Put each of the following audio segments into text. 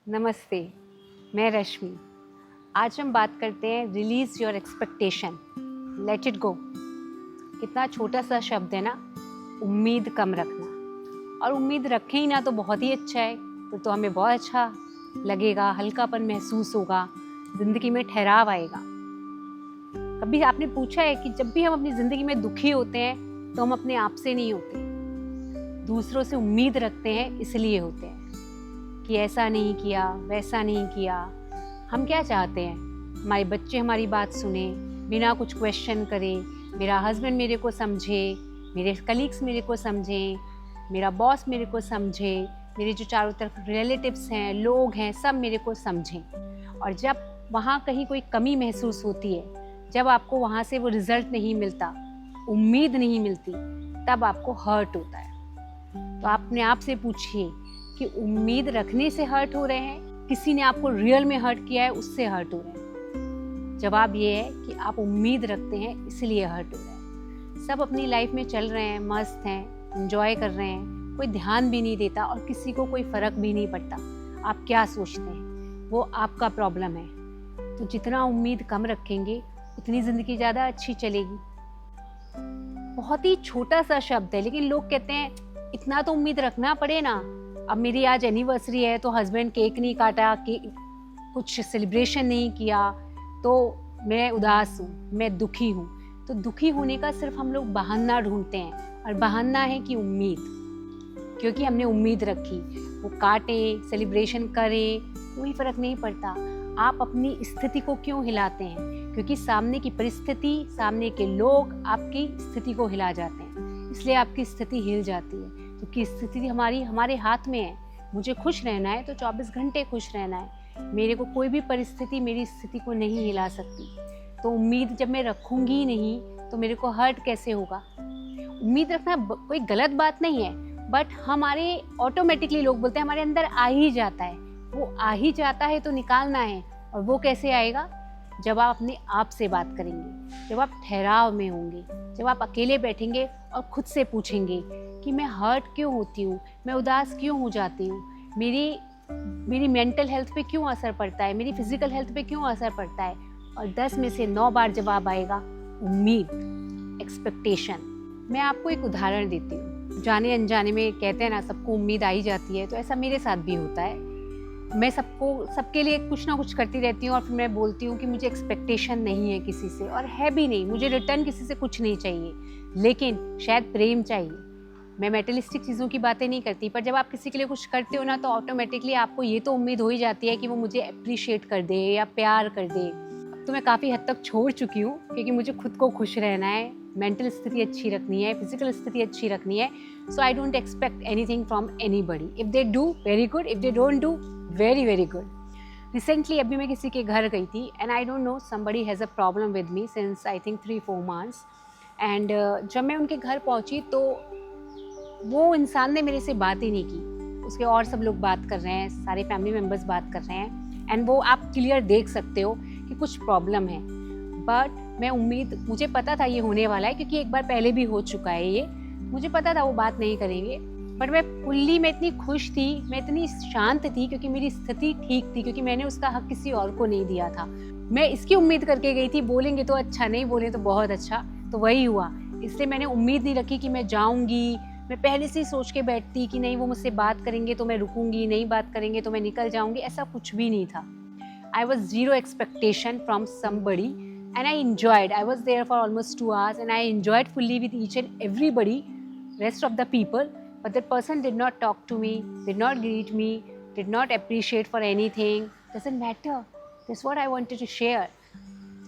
नमस्ते, मैं रश्मि। आज हम बात करते हैं release your expectation, let it go. कितना छोटा सा शब्द है ना, उम्मीद कम रखना। और उम्मीद रखें ही ना तो बहुत ही अच्छा है, तो हमें बहुत अच्छा लगेगा, हल्कापन महसूस होगा, ज़िंदगी में ठहराव आएगा। कभी आपने पूछा है कि जब भी हम अपनी ज़िंदगी में दुखी होते हैं तो हम अपने आप से नहीं होते, दूसरों से उम्मीद रखते हैं इसलिए होते हैं कि ऐसा नहीं किया, वैसा नहीं किया। हम क्या चाहते हैं, हमारे बच्चे हमारी बात सुने, बिना कुछ क्वेश्चन करे, मेरा हस्बैंड मेरे को समझे, मेरे कलीग्स मेरे को समझें, मेरा बॉस मेरे को समझे, मेरे जो चारों तरफ रिलेटिव्स हैं, लोग हैं, सब मेरे को समझें। और जब वहाँ कहीं कोई कमी महसूस होती है, जब आपको वहाँ से वो रिज़ल्ट नहीं मिलता, उम्मीद नहीं मिलती, तब आपको हर्ट होता है। तो आप अपने आप से पूछिए कि उम्मीद रखने से हर्ट हो रहे हैं, किसी ने आपको रियल में हर्ट किया है उससे हर्ट हो रहे हैं। जवाब ये है कि आप उम्मीद रखते हैं इसलिए हर्ट हो रहे हैं। सब अपनी लाइफ में चल रहे हैं, मस्त हैं, एंजॉय कर रहे हैं, कोई ध्यान भी नहीं देता और किसी को कोई फ़र्क भी नहीं पड़ता आप क्या सोचते हैं, वो आपका प्रॉब्लम है। तो जितना उम्मीद कम रखेंगे उतनी ज़िंदगी ज़्यादा अच्छी चलेगी। बहुत ही छोटा सा शब्द है, लेकिन लोग कहते हैं इतना तो उम्मीद रखना पड़े ना। अब मेरी आज एनिवर्सरी है तो हस्बैंड केक नहीं काटा, कुछ सेलिब्रेशन नहीं किया, तो मैं उदास हूँ, मैं दुखी हूँ। तो दुखी होने का सिर्फ हम लोग बहाना ढूंढते हैं, और बहाना है कि उम्मीद, क्योंकि हमने उम्मीद रखी। वो काटे, सेलिब्रेशन करे, कोई फ़र्क नहीं पड़ता। आप अपनी स्थिति को क्यों हिलाते हैं? क्योंकि सामने की परिस्थिति, सामने के लोग आपकी स्थिति को हिला जाते हैं, इसलिए आपकी स्थिति हिल जाती है। क्योंकि स्थिति हमारे हाथ में है। मुझे खुश रहना है तो 24 घंटे खुश रहना है। मेरे को कोई भी परिस्थिति मेरी स्थिति को नहीं हिला सकती। तो उम्मीद जब मैं रखूँगी ही नहीं तो मेरे को हर्ट कैसे होगा? उम्मीद रखना कोई गलत बात नहीं है, बट हमारे ऑटोमेटिकली लोग बोलते हैं हमारे अंदर आ ही जाता है। वो आ ही जाता है तो निकालना है। और वो कैसे आएगा? जब आप अपने आप से बात करेंगे, जब आप ठहराव में होंगे, जब आप अकेले बैठेंगे और खुद से पूछेंगे कि मैं हर्ट क्यों होती हूँ, मैं उदास क्यों हो जाती हूँ, मेरी मेंटल हेल्थ पे क्यों असर पड़ता है, मेरी फिजिकल हेल्थ पे क्यों असर पड़ता है। और 10 में से 9 बार जवाब आएगा उम्मीद, एक्सपेक्टेशन। मैं आपको एक उदाहरण देती हूँ। जाने अनजाने में कहते हैं ना, सबको उम्मीद आई जाती है, तो ऐसा मेरे साथ भी होता है। मैं सबके लिए कुछ ना कुछ करती रहती हूँ और फिर मैं बोलती हूँ कि मुझे एक्सपेक्टेशन नहीं है किसी से, और है भी नहीं, मुझे रिटर्न किसी से कुछ नहीं चाहिए, लेकिन शायद प्रेम चाहिए। मैं मेटेरियलिस्टिक चीज़ों की बातें नहीं करती, पर जब आप किसी के लिए कुछ करते हो ना, तो ऑटोमेटिकली आपको ये तो उम्मीद हो ही जाती है कि वो मुझे अप्रिशिएट कर दे या प्यार कर दे। अब तो मैं काफ़ी हद तक छोड़ चुकी हूँ, क्योंकि मुझे खुद को खुश रहना है, मेंटल स्थिति अच्छी रखनी है, फिजिकल स्थिति अच्छी रखनी है। So I don't expect anything from anybody. If they do very good, if they don't do very very good. Recently अभी मैं किसी के घर गई थी, and I don't know, somebody has a problem with me since I think 3-4 months। And जब मैं उनके घर पहुंची तो वो इंसान ने मेरे से बात ही नहीं की। उसके और सब लोग बात कर रहे हैं, सारे फैमिली मेम्बर्स बात कर रहे हैं, एंड वो आप क्लियर देख सकते हो कि कुछ प्रॉब्लम है। बट मुझे पता था ये होने वाला है, क्योंकि एक बार पहले भी हो चुका है ये। मुझे पता था वो बात नहीं करेंगे, बट मैं इतनी खुश थी, मैं इतनी शांत थी, क्योंकि मेरी स्थिति ठीक थी, क्योंकि मैंने उसका हक किसी और को नहीं दिया था। मैं इसकी उम्मीद करके गई थी, बोलेंगे तो अच्छा, नहीं बोले तो बहुत अच्छा। तो वही हुआ। इसलिए मैंने उम्मीद नहीं रखी कि मैं जाऊंगी। मैं पहले से ही सोच के बैठती कि नहीं, वो मुझसे बात करेंगे तो मैं रुकूंगी, नहीं बात करेंगे तो मैं निकल जाऊंगी। ऐसा कुछ भी नहीं था। I was zero expectation from somebody, and I enjoyed. I was there for almost 2 hours and I enjoyed fully with each and everybody, rest of the people. But that person did not talk to me, did not greet me, did not appreciate for anything. Doesn't matter. That's what I wanted to share.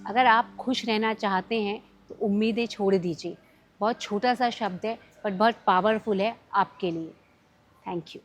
अगर आप खुश रहना चाहते हैं तो उम्मीदें छोड़ दीजिए। बहुत छोटा सा शब्द है, बट बहुत पावरफुल है आपके लिए। Thank you.